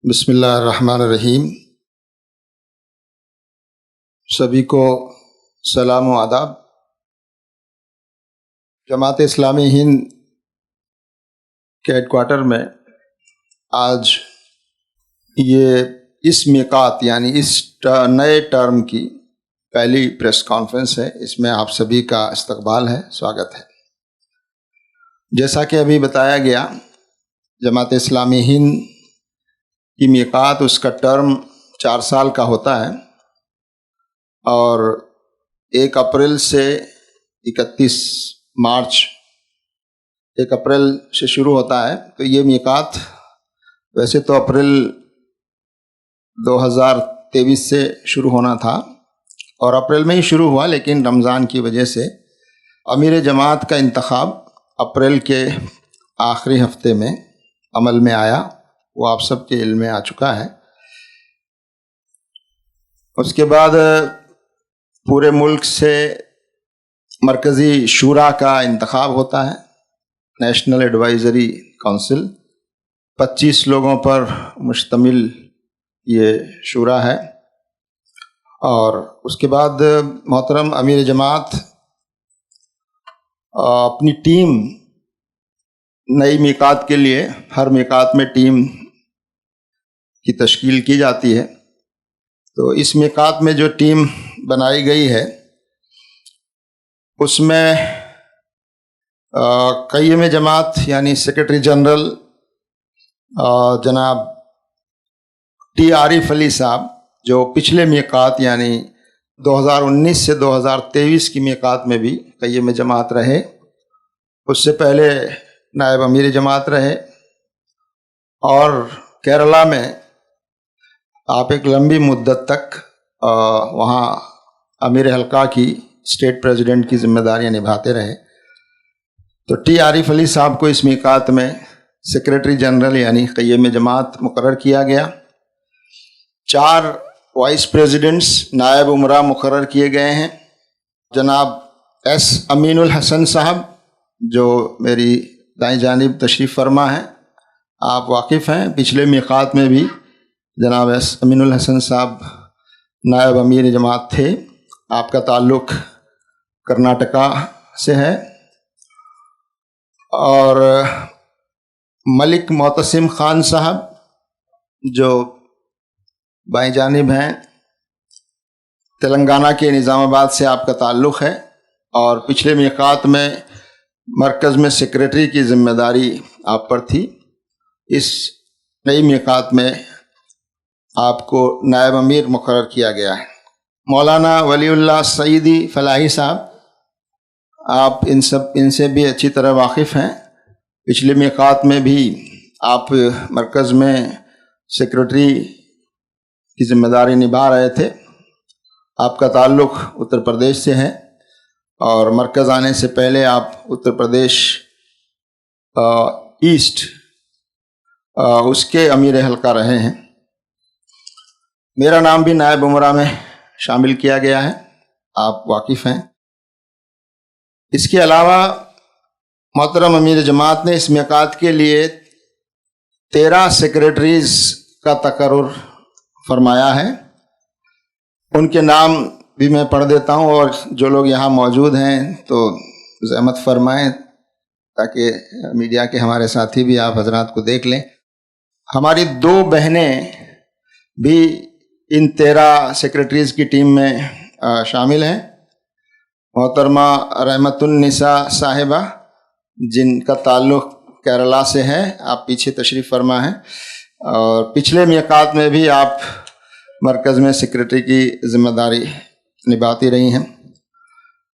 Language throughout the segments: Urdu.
بسم اللہ الرحمن الرحیم۔ سبھی کو سلام و آداب۔ جماعت اسلامی ہند کے ہیڈ کوارٹر میں آج یہ اس میقات یعنی اس نئے ٹرم کی پہلی پریس کانفرنس ہے۔ اس میں آپ سبھی کا استقبال ہے، سواگت ہے۔ جیسا کہ ابھی بتایا گیا، جماعت اسلامی ہند کی میقات اس کا ٹرم 4 سال کا ہوتا ہے اور 1 اپریل سے 31 مارچ 1 اپریل سے شروع ہوتا ہے۔ تو یہ میقات ویسے تو اپریل 2023 سے شروع ہونا تھا اور اپریل میں ہی شروع ہوا، لیکن رمضان کی وجہ سے امیر جماعت کا انتخاب اپریل کے آخری ہفتے میں عمل میں آیا، وہ آپ سب کے علم میں آ چکا ہے۔ اس کے بعد پورے ملک سے مرکزی شورا کا انتخاب ہوتا ہے، نیشنل ایڈوائزری کونسل۔ 25 لوگوں پر مشتمل یہ شورا ہے اور اس کے بعد محترم امیر جماعت اپنی ٹیم نئی میقات کے لیے ہر میقات میں ٹیم کی تشکیل کی جاتی ہے۔ تو اس میقات میں جو ٹیم بنائی گئی ہے اس میں قیم جماعت یعنی سیکرٹری جنرل جناب ٹی عارف علی صاحب، جو پچھلے میقات یعنی 2019 سے 2023 کی میقات میں بھی قیم جماعت رہے، اس سے پہلے نائب امیر جماعت رہے، اور کیرلا میں آپ ایک لمبی مدت تک وہاں امیر حلقہ کی اسٹیٹ پریزیڈنٹ کی ذمہ داریاں نبھاتے رہے۔ تو ٹی عارف علی صاحب کو اس میقات میں سیکرٹری جنرل یعنی قیم جماعت مقرر کیا گیا۔ 4 وائس پریزیڈنٹس نائب امراء مقرر کیے گئے ہیں۔ جناب ایس امین الحسن صاحب جو میری دائیں جانب تشریف فرما ہیں، آپ واقف ہیں، پچھلے میقات میں بھی جناب ایس امین الحسن صاحب نائب امیر جماعت تھے۔ آپ کا تعلق کرناٹکا سے ہے۔ اور ملک معتصم خان صاحب جو بائیں جانب ہیں، تلنگانہ کے نظام آباد سے آپ کا تعلق ہے اور پچھلے میقات میں مرکز میں سیکرٹری کی ذمہ داری آپ پر تھی۔ اس نئی میقات میں آپ کو نائب امیر مقرر کیا گیا ہے۔ مولانا ولی اللہ سعیدی فلاحی صاحب، آپ ان سے بھی اچھی طرح واقف ہیں، پچھلے میقات میں بھی آپ مرکز میں سیکرٹری کی ذمہ داری نبھا رہے تھے۔ آپ کا تعلق اتر پردیش سے ہے اور مرکز آنے سے پہلے آپ اتر پردیش ایسٹ اس کے امیر حلقہ رہے ہیں۔ میرا نام بھی نائب امراء میں شامل کیا گیا ہے، آپ واقف ہیں۔ اس کے علاوہ محترم امیر جماعت نے اس میقات کے لیے 13 سیکرٹریز کا تقرر فرمایا ہے۔ ان کے نام بھی میں پڑھ دیتا ہوں اور جو لوگ یہاں موجود ہیں تو زحمت فرمائیں تاکہ میڈیا کے ہمارے ساتھی بھی آپ حضرات کو دیکھ لیں۔ ہماری 2 بہنیں بھی ان 13 سیکرٹریز کی ٹیم میں شامل ہیں۔ محترمہ رحمت النساء صاحبہ جن کا تعلق کیرلا سے ہے، آپ پیچھے تشریف فرما ہیں اور پچھلے میقات میں بھی آپ مرکز میں سیکرٹری کی ذمہ داری نبھاتی رہی ہیں۔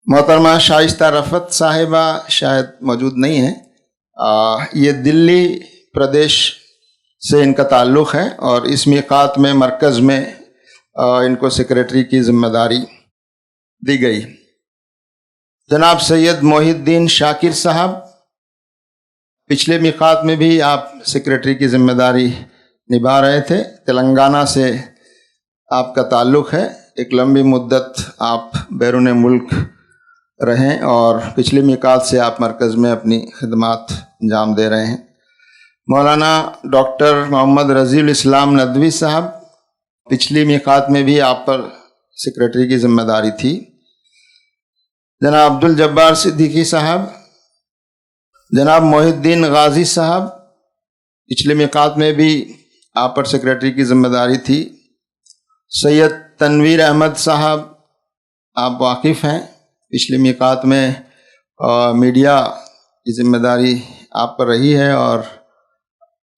محترمہ شائستہ رفعت صاحبہ شاید موجود نہیں ہیں، یہ دلی پردیش سے ان کا تعلق ہے اور اس میقات میں مرکز میں ان کو سیکرٹری کی ذمہ داری دی گئی۔ جناب سید محی الدین شاکر صاحب، پچھلے میقات میں بھی آپ سیکرٹری کی ذمہ داری نبھا رہے تھے، تلنگانہ سے آپ کا تعلق ہے، ایک لمبی مدت آپ بیرون ملک رہیں اور پچھلے میقات سے آپ مرکز میں اپنی خدمات انجام دے رہے ہیں۔ مولانا ڈاکٹر محمد رضی الاسلام ندوی صاحب، پچھلی میقات میں بھی آپ پر سیکریٹری کی ذمہ داری تھی۔ جناب عبد الجبار صدیقی صاحب، جناب محی الدین غازی صاحب، پچھلے میقات میں بھی آپ پر سیکریٹری کی ذمہ داری تھی۔ سید تنویر احمد صاحب، آپ واقف ہیں، پچھلے میقات میں میڈیا کی ذمہ داری آپ پر رہی ہے اور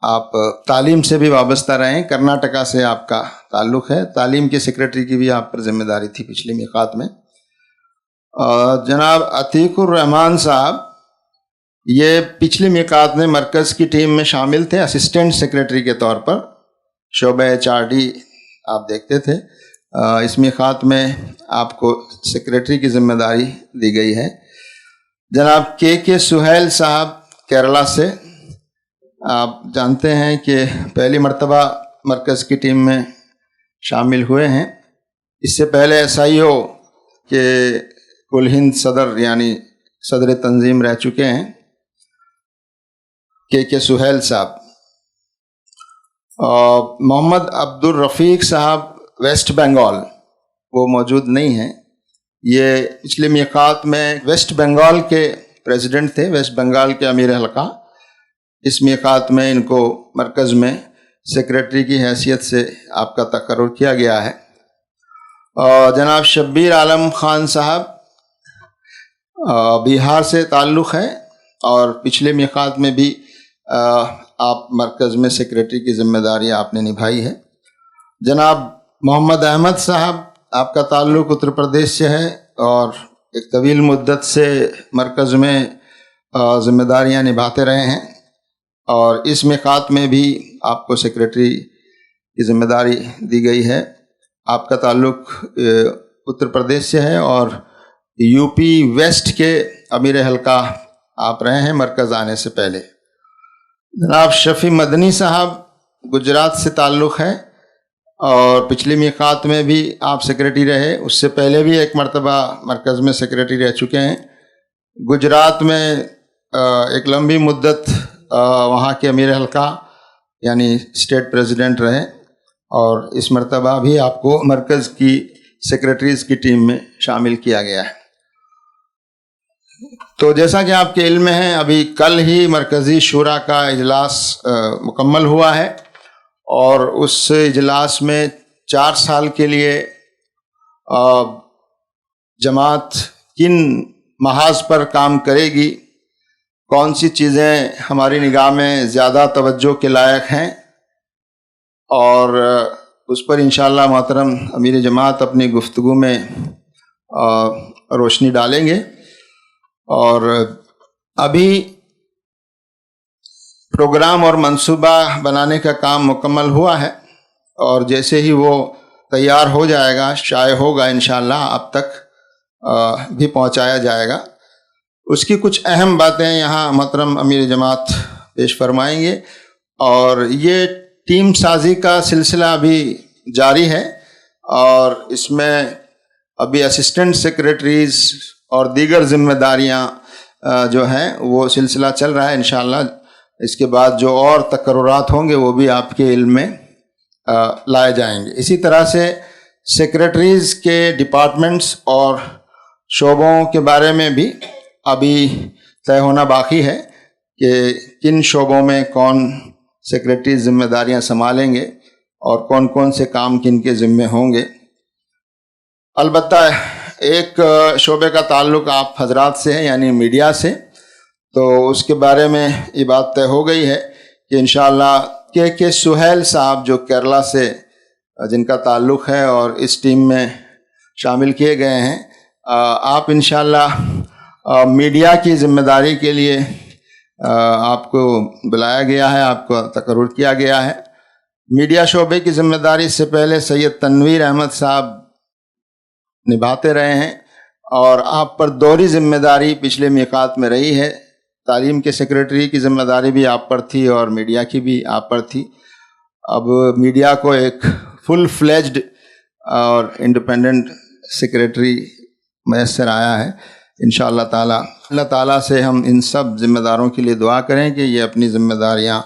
آپ تعلیم سے بھی وابستہ رہے ہیں، کرناٹکا سے آپ کا تعلق ہے، تعلیم کے سیکریٹری کی بھی آپ پر ذمہ داری تھی پچھلے میقات میں۔ جناب عتیق الرحمان صاحب، یہ پچھلی میقات میں مرکز کی ٹیم میں شامل تھے، اسسٹنٹ سیکریٹری کے طور پر، شعبہ HRD آپ دیکھتے تھے۔ اس میقات میں آپ کو سیکریٹری کی ذمہ داری دی گئی ہے۔ جناب کے سہیل صاحب، کیرلا سے، آپ جانتے ہیں کہ پہلی مرتبہ مرکز کی ٹیم میں شامل ہوئے ہیں۔ اس سے پہلے SIO کے کل ہند صدر یعنی صدر تنظیم رہ چکے ہیں کے سہیل صاحب۔ محمد عبد الرفیق صاحب، ویسٹ بنگال، وہ موجود نہیں ہیں۔ یہ پچھلے میقات میں ویسٹ بنگال کے پریزیڈنٹ تھے، ویسٹ بنگال کے امیر حلقہ۔ اس میقات میں ان کو مرکز میں سیکریٹری کی حیثیت سے آپ کا تقرر کیا گیا ہے۔ اور جناب شبیر عالم خان صاحب، بہار سے تعلق ہے اور پچھلے میقات میں بھی آپ مرکز میں سیکریٹری کی ذمہ داری آپ نے نبھائی ہے۔ جناب محمد احمد صاحب، آپ کا تعلق اتر پردیش سے ہے اور ایک طویل مدت سے مرکز میں ذمہ داریاں نبھاتے رہے ہیں اور اس میقات میں بھی آپ کو سیکریٹری کی ذمہ داری دی گئی ہے۔ آپ کا تعلق اتر پردیش سے ہے اور UP ویسٹ کے امیر حلقہ آپ رہے ہیں مرکز آنے سے پہلے۔ جناب شفیع مدنی صاحب، گجرات سے تعلق ہے اور پچھلی میقات میں بھی آپ سیکریٹری رہے، اس سے پہلے بھی ایک مرتبہ مرکز میں سیکریٹری رہ چکے ہیں۔ گجرات میں ایک لمبی مدت وہاں کے امیر حلقہ یعنی اسٹیٹ پریزیڈنٹ رہے اور اس مرتبہ بھی آپ کو مرکز کی سیکریٹریز کی ٹیم میں شامل کیا گیا ہے۔ تو جیسا کہ آپ کے علم میں ہے، ابھی کل ہی مرکزی شورا کا اجلاس مکمل ہوا ہے اور اس اجلاس میں 4 سال کے لیے جماعت کن محاذ پر کام کرے گی، کون سی چیزیں ہماری نگاہ میں زیادہ توجہ کے لائق ہیں، اور اس پر انشاءاللہ محترم امیر جماعت اپنی گفتگو میں روشنی ڈالیں گے۔ اور ابھی پروگرام اور منصوبہ بنانے کا کام مکمل ہوا ہے اور جیسے ہی وہ تیار ہو جائے گا، شائع ہوگا، انشاءاللہ آپ تک بھی پہنچایا جائے گا۔ اس کی کچھ اہم باتیں یہاں محترم امیر جماعت پیش فرمائیں گے اور یہ ٹیم سازی کا سلسلہ ابھی جاری ہے اور اس میں ابھی اسسٹنٹ سیکریٹریز اور دیگر ذمہ داریاں جو ہیں وہ سلسلہ چل رہا ہے۔ انشاءاللہ اس کے بعد جو اور تقررات ہوں گے وہ بھی آپ کے علم میں لائے جائیں گے۔ اسی طرح سے سیکریٹریز کے ڈپارٹمنٹس اور شعبوں کے بارے میں بھی ابھی طے ہونا باقی ہے کہ کن شعبوں میں کون سیکریٹری ذمہ داریاں سنبھالیں گے اور کون کون سے کام کن کے ذمے ہوں گے۔ البتہ ایک شعبے کا تعلق آپ حضرات سے ہے یعنی میڈیا سے، تو اس کے بارے میں یہ بات طے ہو گئی ہے کہ انشاءاللہ کے سہیل صاحب جو کیرلا سے جن کا تعلق ہے اور اس ٹیم میں شامل کیے گئے ہیں، آپ انشاءاللہ میڈیا کی ذمہ داری کے لیے آپ کو بلایا گیا ہے، آپ کو تقرر کیا گیا ہے۔ میڈیا شعبے کی ذمہ داری سے پہلے سید تنویر احمد صاحب نبھاتے رہے ہیں اور آپ پر دوہری ذمہ داری پچھلے میقات میں رہی ہے۔ تعلیم کے سیکریٹری کی ذمہ داری بھی آپ پر تھی اور میڈیا کی بھی آپ پر تھی۔ اب میڈیا کو ایک فل فلیجڈ اور انڈیپینڈنٹ سیکریٹری میسر آیا ہے، انشاءاللہ تعالیٰ اللہ تعالیٰ سے ہم ان سب ذمہ داروں کے لیے دعا کریں کہ یہ اپنی ذمہ داریاں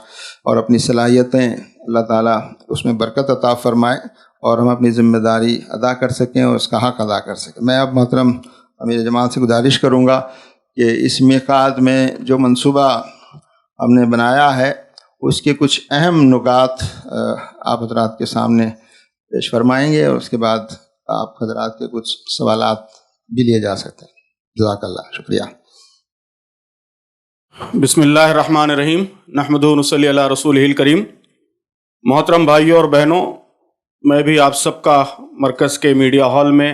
اور اپنی صلاحیتیں اللہ تعالیٰ اس میں برکت عطا فرمائے اور ہم اپنی ذمہ داری ادا کر سکیں اور اس کا حق ادا کر سکیں۔ میں اب محترم امیر جماعت سے گزارش کروں گا کہ اس میقات میں جو منصوبہ ہم نے بنایا ہے اس کے کچھ اہم نکات آپ حضرات کے سامنے پیش فرمائیں گے، اور اس کے بعد آپ حضرات کے کچھ سوالات بھی لیے جا سکتے ہیں۔ جزاک اللہ، شکریہ۔ بسم اللہ الرحمن الرحیم، نحمدہ و نصلی علی رسولہ الکریم۔ محترم بھائیوں اور بہنوں، میں بھی آپ سب کا مرکز کے میڈیا ہال میں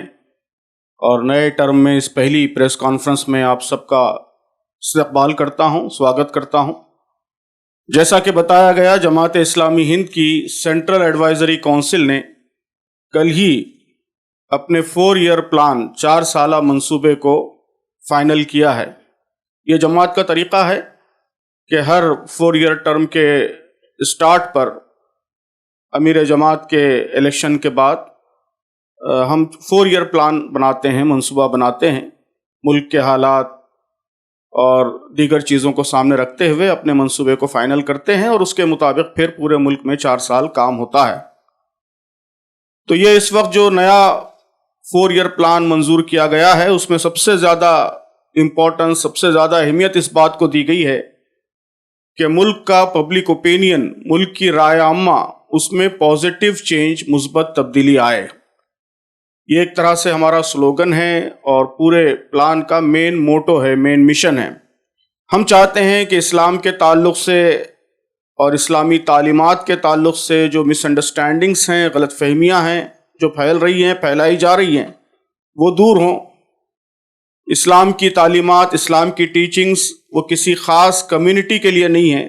اور نئے ٹرم میں اس پہلی پریس کانفرنس میں آپ سب کا استقبال کرتا ہوں، سواگت کرتا ہوں۔ جیسا کہ بتایا گیا، جماعت اسلامی ہند کی سینٹرل ایڈوائزری کونسل نے کل ہی اپنے 4 ایئر پلان 4 سالہ منصوبے کو فائنل کیا ہے۔ یہ جماعت کا طریقہ ہے کہ ہر 4 ایئر ٹرم کے اسٹارٹ پر امیر جماعت کے الیکشن کے بعد ہم 4 ایئر پلان بناتے ہیں، منصوبہ بناتے ہیں، ملک کے حالات اور دیگر چیزوں کو سامنے رکھتے ہوئے اپنے منصوبے کو فائنل کرتے ہیں، اور اس کے مطابق پھر پورے ملک میں 4 سال کام ہوتا ہے۔ تو یہ اس وقت جو نیا 4 ایئر پلان منظور کیا گیا ہے، اس میں سب سے زیادہ امپورٹنس، سب سے زیادہ اہمیت اس بات کو دی گئی ہے کہ ملک کا پبلک اوپینین، ملک کی رائے عامہ، اس میں پازیٹیو چینج، مثبت تبدیلی آئے۔ یہ ایک طرح سے ہمارا سلوگن ہے اور پورے پلان کا مین موٹو ہے، مین مشن ہے۔ ہم چاہتے ہیں کہ اسلام کے تعلق سے اور اسلامی تعلیمات کے تعلق سے جو مس انڈرسٹینڈنگس ہیں، غلط فہمیاں ہیں جو پھیل رہی ہیں، پھیلائی جا رہی ہیں، وہ دور ہوں۔ اسلام کی تعلیمات، اسلام کی ٹیچنگز وہ کسی خاص کمیونٹی کے لیے نہیں ہے،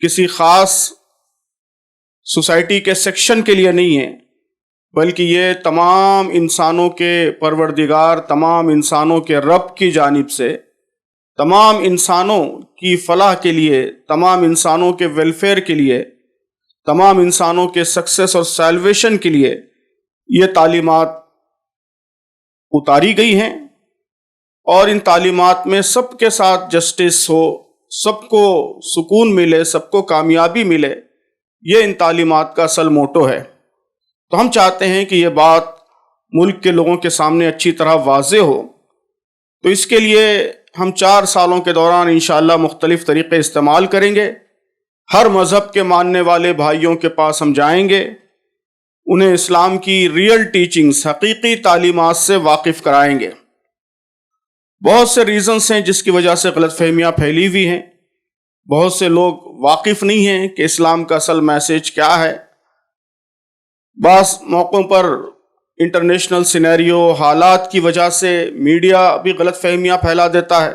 کسی خاص سوسائٹی کے سیکشن کے لیے نہیں ہے، بلکہ یہ تمام انسانوں کے پروردگار، تمام انسانوں کے رب کی جانب سے، تمام انسانوں کی فلاح کے لیے، تمام انسانوں کے ویلفیئر کے لیے، تمام انسانوں کے سکسیس اور سیلویشن کے لیے یہ تعلیمات اتاری گئی ہیں، اور ان تعلیمات میں سب کے ساتھ جسٹس ہو، سب کو سکون ملے، سب کو کامیابی ملے، یہ ان تعلیمات کا اصل موٹو ہے۔ تو ہم چاہتے ہیں کہ یہ بات ملک کے لوگوں کے سامنے اچھی طرح واضح ہو۔ تو اس کے لیے ہم 4 سالوں کے دوران انشاءاللہ مختلف طریقے استعمال کریں گے۔ ہر مذہب کے ماننے والے بھائیوں کے پاس ہم جائیں گے، انہیں اسلام کی ریئل ٹیچنگز، حقیقی تعلیمات سے واقف کرائیں گے۔ بہت سے ریزنز ہیں جس کی وجہ سے غلط فہمیاں پھیلی ہوئی ہیں، بہت سے لوگ واقف نہیں ہیں کہ اسلام کا اصل میسیج کیا ہے۔ بعض موقعوں پر انٹرنیشنل سینیریو، حالات کی وجہ سے میڈیا بھی غلط فہمیاں پھیلا دیتا ہے،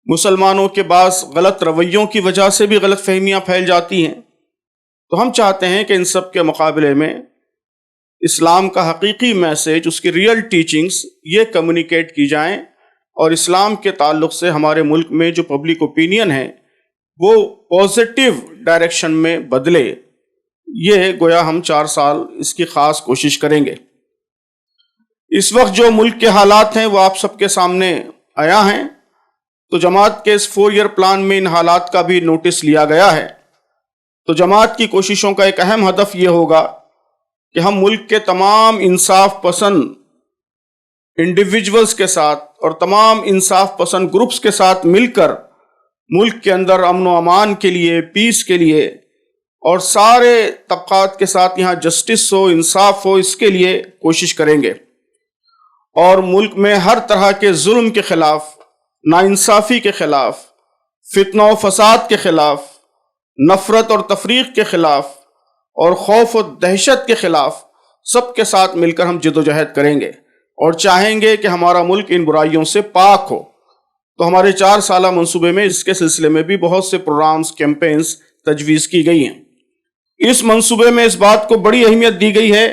مسلمانوں کے بعض غلط رویوں کی وجہ سے بھی غلط فہمیاں پھیل جاتی ہیں۔ تو ہم چاہتے ہیں کہ ان سب کے مقابلے میں اسلام کا حقیقی میسیج، اس کی ریئل ٹیچنگز یہ کمیونیکیٹ کی جائیں، اور اسلام کے تعلق سے ہمارے ملک میں جو پبلک اوپینین ہے وہ پازیٹیو ڈائریکشن میں بدلے۔ یہ گویا ہم 4 سال اس کی خاص کوشش کریں گے۔ اس وقت جو ملک کے حالات ہیں وہ آپ سب کے سامنے آیا ہیں، تو جماعت کے اس 4 ایئر پلان میں ان حالات کا بھی نوٹس لیا گیا ہے۔ تو جماعت کی کوششوں کا ایک اہم ہدف یہ ہوگا کہ ہم ملک کے تمام انصاف پسند انڈیویجولز کے ساتھ اور تمام انصاف پسند گروپس کے ساتھ مل کر ملک کے اندر امن و امان کے لیے، پیس کے لیے، اور سارے طبقات کے ساتھ یہاں جسٹس ہو، انصاف ہو، اس کے لیے کوشش کریں گے، اور ملک میں ہر طرح کے ظلم کے خلاف، ناانصافی کے خلاف، فتنہ و فساد کے خلاف، نفرت اور تفریق کے خلاف، اور خوف و دہشت کے خلاف سب کے ساتھ مل کر ہم جد و جہد کریں گے، اور چاہیں گے کہ ہمارا ملک ان برائیوں سے پاک ہو۔ تو ہمارے 4 سالہ منصوبے میں اس کے سلسلے میں بھی بہت سے پروگرامز، کیمپینز تجویز کی گئی ہیں۔ اس منصوبے میں اس بات کو بڑی اہمیت دی گئی ہے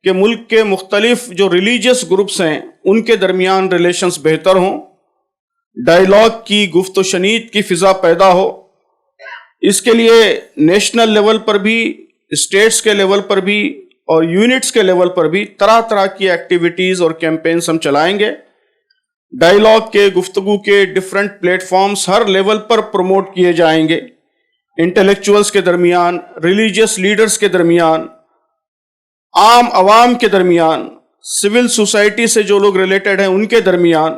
کہ ملک کے مختلف جو ریلیجیس گروپس ہیں ان کے درمیان ریلیشنز بہتر ہوں، ڈائیلاگ کی، گفت و شنید کی فضا پیدا ہو۔ اس کے لیے نیشنل لیول پر بھی، اسٹیٹس کے لیول پر بھی اور یونٹس کے لیول پر بھی طرح طرح کی ایکٹیویٹیز اور کیمپینز ہم چلائیں گے، ڈائلاگ کے، گفتگو کے ڈفرینٹ پلیٹ فارمز ہر لیول پر پروموٹ کیے جائیں گے، انٹلیکچوئلس کے درمیان، ریلیجیس لیڈرز کے درمیان، عام عوام کے درمیان، سول سوسائٹی سے جو لوگ ریلیٹڈ ہیں ان کے درمیان،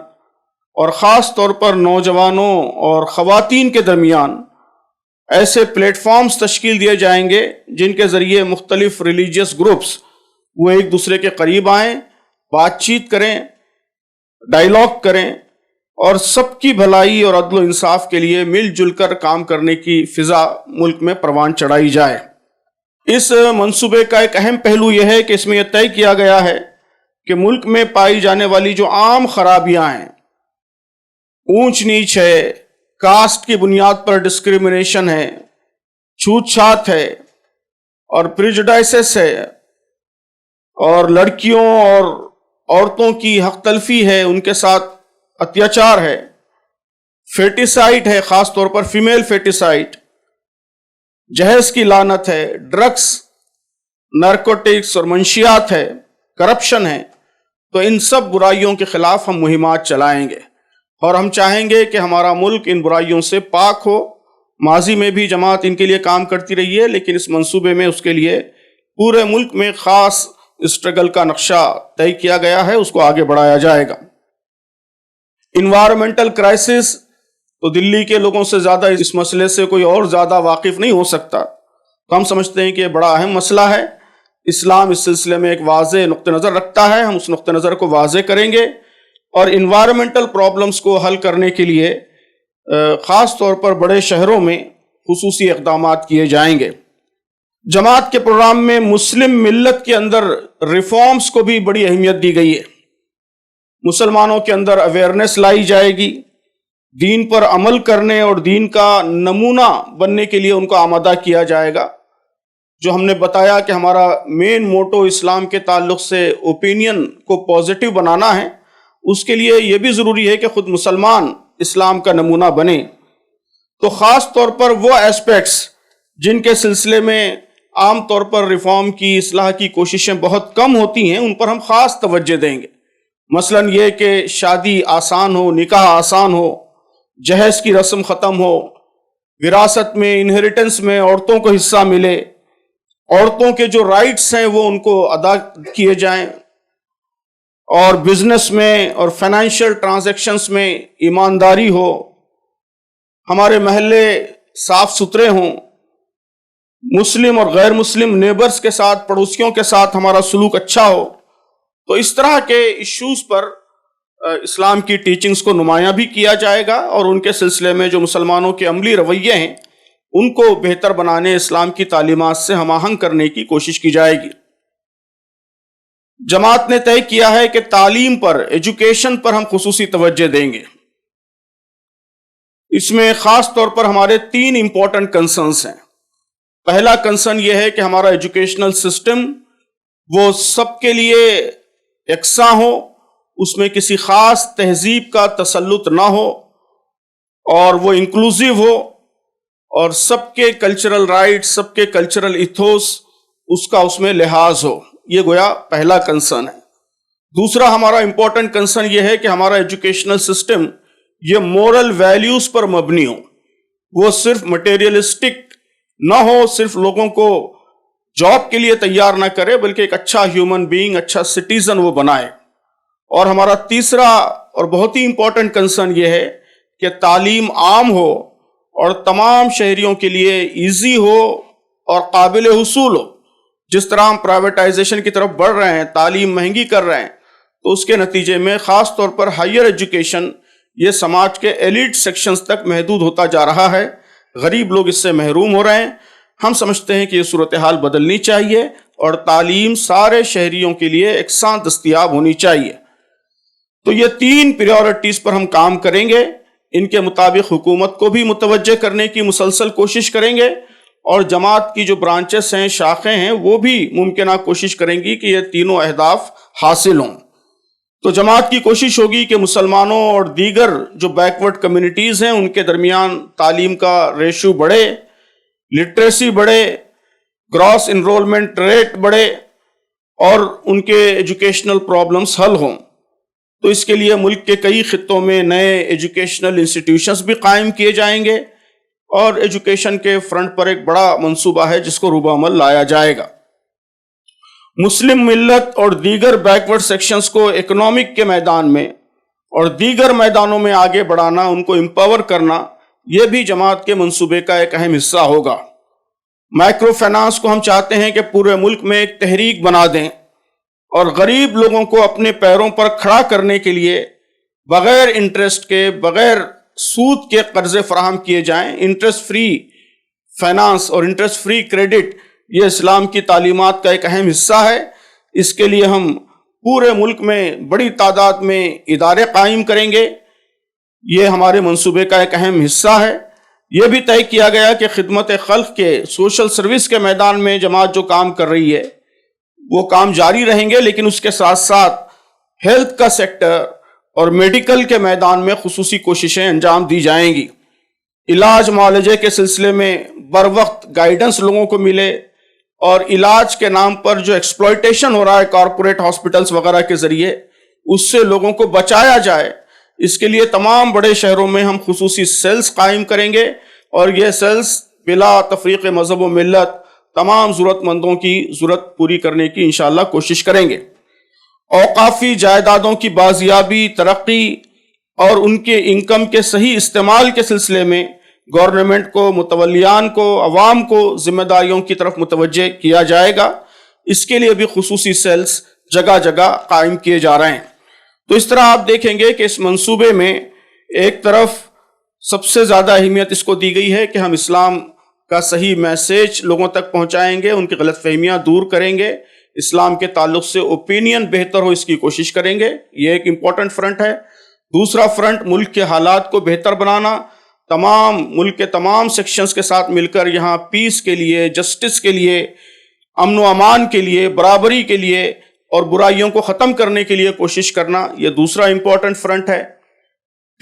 اور خاص طور پر نوجوانوں اور خواتین کے درمیان ایسے پلیٹ فارمز تشکیل دیے جائیں گے جن کے ذریعے مختلف ریلیجیس گروپس وہ ایک دوسرے کے قریب آئیں، بات چیت کریں، ڈائلاگ کریں، اور سب کی بھلائی اور عدل و انصاف کے لیے مل جل کر کام کرنے کی فضا ملک میں پروان چڑھائی جائے۔ اس منصوبے کا ایک اہم پہلو یہ ہے کہ اس میں یہ طے کیا گیا ہے کہ ملک میں پائی جانے والی جو عام خرابیاں ہیں، اونچ نیچ ہے، کاسٹ کی بنیاد پر ڈسکریمنیشن ہے، چھوت چھات ہے اور پریجوڈائسس ہے، اور لڑکیوں اور عورتوں کی حق تلفی ہے، ان کے ساتھ اتیاچار ہے، فیٹیسائڈ ہے، خاص طور پر فیمیل فیٹیسائڈ، جہیز کی لعنت ہے، ڈرگس، نارکوٹکس اور منشیات ہے، کرپشن ہے، تو ان سب برائیوں کے خلاف ہم مہمات چلائیں گے، اور ہم چاہیں گے کہ ہمارا ملک ان برائیوں سے پاک ہو۔ ماضی میں بھی جماعت ان کے لیے کام کرتی رہی ہے، لیکن اس منصوبے میں اس کے لیے پورے ملک میں خاص اسٹرگل کا نقشہ طے کیا گیا ہے، اس کو آگے بڑھایا جائے گا۔ انوائرمنٹل کرائسس تو دلی کے لوگوں سے زیادہ اس مسئلے سے کوئی اور زیادہ واقف نہیں ہو سکتا، تو ہم سمجھتے ہیں کہ یہ بڑا اہم مسئلہ ہے۔ اسلام اس سلسلے میں ایک واضح نقطہ نظر رکھتا ہے، ہم اس نقطہ نظر کو واضح کریں گے، اور انوائرمنٹل پرابلمز کو حل کرنے کے لیے خاص طور پر بڑے شہروں میں خصوصی اقدامات کیے جائیں گے۔ جماعت کے پروگرام میں مسلم ملت کے اندر ریفارمز کو بھی بڑی اہمیت دی گئی ہے۔ مسلمانوں کے اندر اویئرنیس لائی جائے گی، دین پر عمل کرنے اور دین کا نمونہ بننے کے لیے ان کو آمادہ کیا جائے گا۔ جو ہم نے بتایا کہ ہمارا مین موٹو اسلام کے تعلق سے اوپینین کو پازیٹیو بنانا ہے، اس کے لیے یہ بھی ضروری ہے کہ خود مسلمان اسلام کا نمونہ بنے۔ تو خاص طور پر وہ ایسپیکٹس جن کے سلسلے میں عام طور پر ریفارم کی، اصلاح کی کوششیں بہت کم ہوتی ہیں، ان پر ہم خاص توجہ دیں گے۔ مثلاً یہ کہ شادی آسان ہو، نکاح آسان ہو، جہیز کی رسم ختم ہو، وراثت میں، انہیریٹنس میں عورتوں کو حصہ ملے، عورتوں کے جو رائٹس ہیں وہ ان کو ادا کیے جائیں، اور بزنس میں اور فائنینشیل ٹرانزیکشنز میں ایمانداری ہو، ہمارے محلے صاف ستھرے ہوں، مسلم اور غیر مسلم نیبرز کے ساتھ، پڑوسیوں کے ساتھ ہمارا سلوک اچھا ہو۔ تو اس طرح کے ایشوز پر اسلام کی ٹیچنگز کو نمایاں بھی کیا جائے گا، اور ان کے سلسلے میں جو مسلمانوں کے عملی رویے ہیں ان کو بہتر بنانے، اسلام کی تعلیمات سے ہم آہنگ کرنے کی کوشش کی جائے گی۔ جماعت نے طے کیا ہے کہ تعلیم پر، ایجوکیشن پر ہم خصوصی توجہ دیں گے۔ اس میں خاص طور پر ہمارے 3 امپورٹنٹ کنسرنز ہیں۔ پہلا کنسرن یہ ہے کہ ہمارا ایجوکیشنل سسٹم وہ سب کے لیے یکساں ہو، اس میں کسی خاص تہذیب کا تسلط نہ ہو، اور وہ انکلوسیو ہو، اور سب کے کلچرل رائٹ، سب کے کلچرل ایتھوس اس میں لحاظ ہو۔ یہ گویا پہلا کنسرن ہے۔ دوسرا ہمارا امپورٹنٹ کنسرن یہ ہے کہ ہمارا ایجوکیشنل سسٹم یہ مورل ویلیوز پر مبنی ہو، وہ صرف مٹیریلسٹک نہ ہو، صرف لوگوں کو جاب کے لیے تیار نہ کرے، بلکہ ایک اچھا ہیومن بینگ، اچھا سٹیزن وہ بنائے۔ اور ہمارا تیسرا اور بہت ہی امپورٹنٹ کنسرن یہ ہے کہ تعلیم عام ہو اور تمام شہریوں کے لیے ایزی ہو اور قابل حصول ہو۔ جس طرح ہم پرائیویٹائزیشن کی طرف بڑھ رہے ہیں، تعلیم مہنگی کر رہے ہیں، تو اس کے نتیجے میں خاص طور پر ہائر ایجوکیشن یہ سماج کے ایلیٹ سیکشنز تک محدود ہوتا جا رہا ہے، غریب لوگ اس سے محروم ہو رہے ہیں۔ ہم سمجھتے ہیں کہ یہ صورتحال بدلنی چاہیے اور تعلیم سارے شہریوں کے لیے یکساں دستیاب ہونی چاہیے۔ تو یہ 3 پریورٹیز پر ہم کام کریں گے، ان کے مطابق حکومت کو بھی متوجہ کرنے کی مسلسل کوشش کریں گے، اور جماعت کی جو برانچز ہیں، شاخیں ہیں، وہ بھی ممکنہ کوشش کریں گی کہ یہ تینوں اہداف حاصل ہوں۔ تو جماعت کی کوشش ہوگی کہ مسلمانوں اور دیگر جو بیکورڈ کمیونٹیز ہیں ان کے درمیان تعلیم کا ریشو بڑھے، لٹریسی بڑھے، گراس انرولمنٹ ریٹ بڑھے، اور ان کے ایجوکیشنل پرابلمز حل ہوں۔ تو اس کے لیے ملک کے کئی خطوں میں نئے ایجوکیشنل انسٹیٹیوشنز بھی قائم کیے جائیں گے اور ایجوکیشن کے فرنٹ پر ایک بڑا منصوبہ ہے جس کو روبہ عمل لایا جائے گا۔ مسلم ملت اور دیگر بیکورڈ سیکشنز کو اکنامک کے میدان میں اور دیگر میدانوں میں آگے بڑھانا، ان کو امپاور کرنا، یہ بھی جماعت کے منصوبے کا ایک اہم حصہ ہوگا۔ مائکرو فائنانس کو ہم چاہتے ہیں کہ پورے ملک میں ایک تحریک بنا دیں اور غریب لوگوں کو اپنے پیروں پر کھڑا کرنے کے لیے بغیر انٹرسٹ کے، بغیر سود کے قرضے فراہم کیے جائیں۔ انٹرسٹ فری فائنانس اور انٹرسٹ فری کریڈٹ یہ اسلام کی تعلیمات کا ایک اہم حصہ ہے۔ اس کے لیے ہم پورے ملک میں بڑی تعداد میں ادارے قائم کریں گے، یہ ہمارے منصوبے کا ایک اہم حصہ ہے۔ یہ بھی طے کیا گیا کہ خدمت خلق کے سوشل سروس کے میدان میں جماعت جو کام کر رہی ہے وہ کام جاری رہیں گے، لیکن اس کے ساتھ ساتھ ہیلتھ کا سیکٹر اور میڈیکل کے میدان میں خصوصی کوششیں انجام دی جائیں گی۔ علاج معالجے کے سلسلے میں بر وقت گائیڈنس لوگوں کو ملے اور علاج کے نام پر جو ایکسپلائٹیشن ہو رہا ہے کارپوریٹ ہاسپٹلز وغیرہ کے ذریعے، اس سے لوگوں کو بچایا جائے۔ اس کے لیے تمام بڑے شہروں میں ہم خصوصی سیلز قائم کریں گے اور یہ سیلز بلا تفریق مذہب و ملت تمام ضرورت مندوں کی ضرورت پوری کرنے کی انشاءاللہ کوشش کریں گے۔ اوقافی جائیدادوں کی بازیابی، ترقی اور ان کے انکم کے صحیح استعمال کے سلسلے میں گورنمنٹ کو، متولیان کو، عوام کو ذمہ داریوں کی طرف متوجہ کیا جائے گا۔ اس کے لیے بھی خصوصی سیلز جگہ جگہ قائم کیے جا رہے ہیں۔ تو اس طرح آپ دیکھیں گے کہ اس منصوبے میں ایک طرف سب سے زیادہ اہمیت اس کو دی گئی ہے کہ ہم اسلام کا صحیح میسیج لوگوں تک پہنچائیں گے، ان کی غلط فہمیاں دور کریں گے، اسلام کے تعلق سے اوپینین بہتر ہو اس کی کوشش کریں گے۔ یہ ایک امپورٹنٹ فرنٹ ہے۔ دوسرا فرنٹ ملک کے حالات کو بہتر بنانا، ملک کے تمام سیکشنز کے ساتھ مل کر یہاں پیس کے لیے، جسٹس کے لیے، امن و امان کے لیے، برابری کے لیے اور برائیوں کو ختم کرنے کے لیے کوشش کرنا، یہ دوسرا امپورٹنٹ فرنٹ ہے۔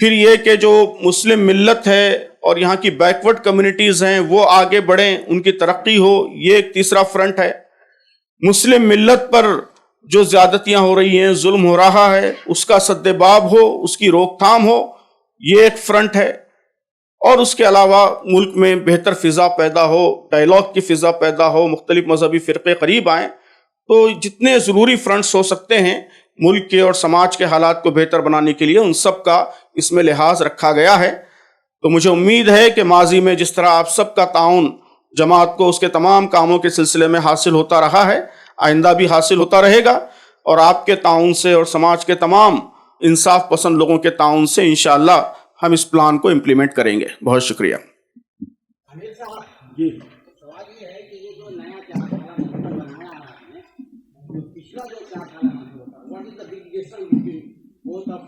پھر یہ کہ جو مسلم ملت ہے اور یہاں کی بیکورڈ کمیونٹیز ہیں وہ آگے بڑھیں، ان کی ترقی ہو، یہ ایک تیسرا فرنٹ ہے۔ مسلم ملت پر جو زیادتیاں ہو رہی ہیں، ظلم ہو رہا ہے، اس کا سد باب ہو، اس کی روک تھام ہو، یہ ایک فرنٹ ہے۔ اور اس کے علاوہ ملک میں بہتر فضا پیدا ہو، ڈائیلاگ کی فضا پیدا ہو، مختلف مذہبی فرقے قریب آئیں۔ تو جتنے ضروری فرنٹس ہو سکتے ہیں ملک کے اور سماج کے حالات کو بہتر بنانے کے لیے، ان سب کا اس میں لحاظ رکھا گیا ہے۔ تو مجھے امید ہے کہ ماضی میں جس طرح آپ سب کا تعاون جماعت کو اس کے تمام کاموں کے سلسلے میں حاصل ہوتا رہا ہے، آئندہ بھی حاصل ہوتا رہے گا، اور آپ کے تعاون سے اور سماج کے تمام انصاف پسند لوگوں کے تعاون سے انشاءاللہ ہم اس پلان کو امپلیمنٹ کریں گے۔ بہت شکریہ۔ جی سوال یہ ہے کہ یہ جو نیا چار سالہ منصوبہ بنایا ہے آپ نے، جو پچھلا جو 4 سالہ منصوبہ تھا، what is the big difference between both of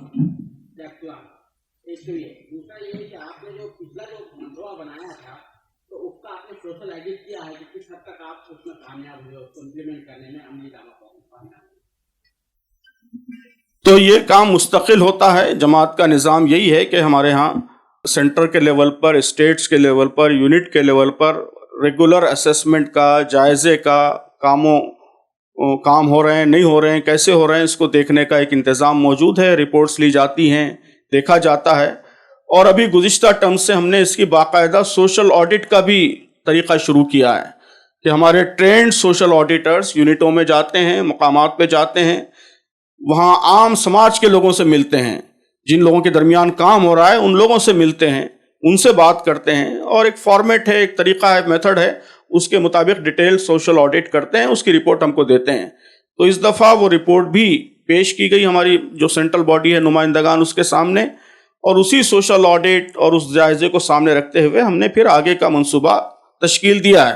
that plan? اس لیے دوسرا یہ ہے کہ آپ نے جو پچھلا جو منصوبہ بنایا تھا تو اس کا آپ نے سوشل ایڈٹ کیا ہے کہ کس حد تک آپ اس میں کامیاب ہوئے، اس کو امپلیمنٹ کرنے میں عملی جامہ پہنچانے۔ تو یہ کام مستقل ہوتا ہے۔ جماعت کا نظام یہی ہے کہ ہمارے ہاں سینٹر کے لیول پر، اسٹیٹس کے لیول پر، یونٹ کے لیول پر ریگولر اسیسمنٹ کا، جائزے کا، کام ہو رہے ہیں نہیں ہو رہے ہیں، کیسے ہو رہے ہیں، اس کو دیکھنے کا ایک انتظام موجود ہے۔ رپورٹس لی جاتی ہیں، دیکھا جاتا ہے، اور ابھی گزشتہ ٹرم سے ہم نے اس کی باقاعدہ سوشل آڈٹ کا بھی طریقہ شروع کیا ہے کہ ہمارے ٹرینڈ سوشل آڈیٹرز یونٹوں میں جاتے ہیں، مقامات پہ جاتے ہیں، وہاں عام سماج کے لوگوں سے ملتے ہیں، جن لوگوں کے درمیان کام ہو رہا ہے ان لوگوں سے ملتے ہیں، ان سے بات کرتے ہیں، اور ایک فارمیٹ ہے، ایک طریقہ ہے، میتھڈ ہے، اس کے مطابق ڈیٹیل سوشل آڈٹ کرتے ہیں، اس کی رپورٹ ہم کو دیتے ہیں۔ تو اس دفعہ وہ رپورٹ بھی پیش کی گئی ہماری جو سینٹرل باڈی ہے، نمائندگان اس کے سامنے، اور اسی سوشل آڈٹ اور اس جائزے کو سامنے رکھتے ہوئے ہم نے پھر آگے کا منصوبہ تشکیل دیا ہے۔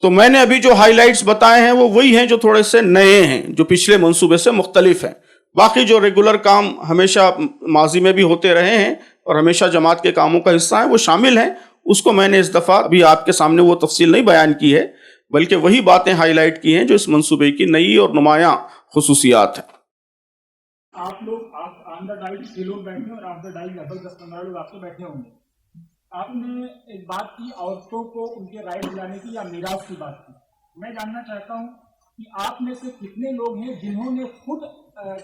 تو میں نے ابھی جو ہائی لائٹس بتائے ہیں وہ وہی ہیں جو تھوڑے سے نئے ہیں، جو پچھلے منصوبے سے مختلف ہیں۔ باقی جو ریگولر کام ہمیشہ ماضی میں بھی ہوتے رہے ہیں اور ہمیشہ جماعت کے کاموں کا حصہ ہیں وہ شامل ہیں، اس کو میں نے اس دفعہ ابھی آپ کے سامنے وہ تفصیل نہیں بیان کی ہے، بلکہ وہی باتیں ہائی لائٹ کی ہیں جو اس منصوبے کی نئی اور نمایاں خصوصیات ہیں۔ آپ لوگ آن دا ڈائٹ 6 لوگ بیٹھے ہیں اور آف دا ڈائٹ لگ 10-15 لوگ آپ کے بیٹھے ہوں گے۔ آپ نے ایک بات کی عورتوں کو ان کے رائٹ دلانے کی یا میراث کی بات کی۔ میں جاننا چاہتا ہوں کہ آپ میں سے کتنے لوگ ہیں جنہوں نے خود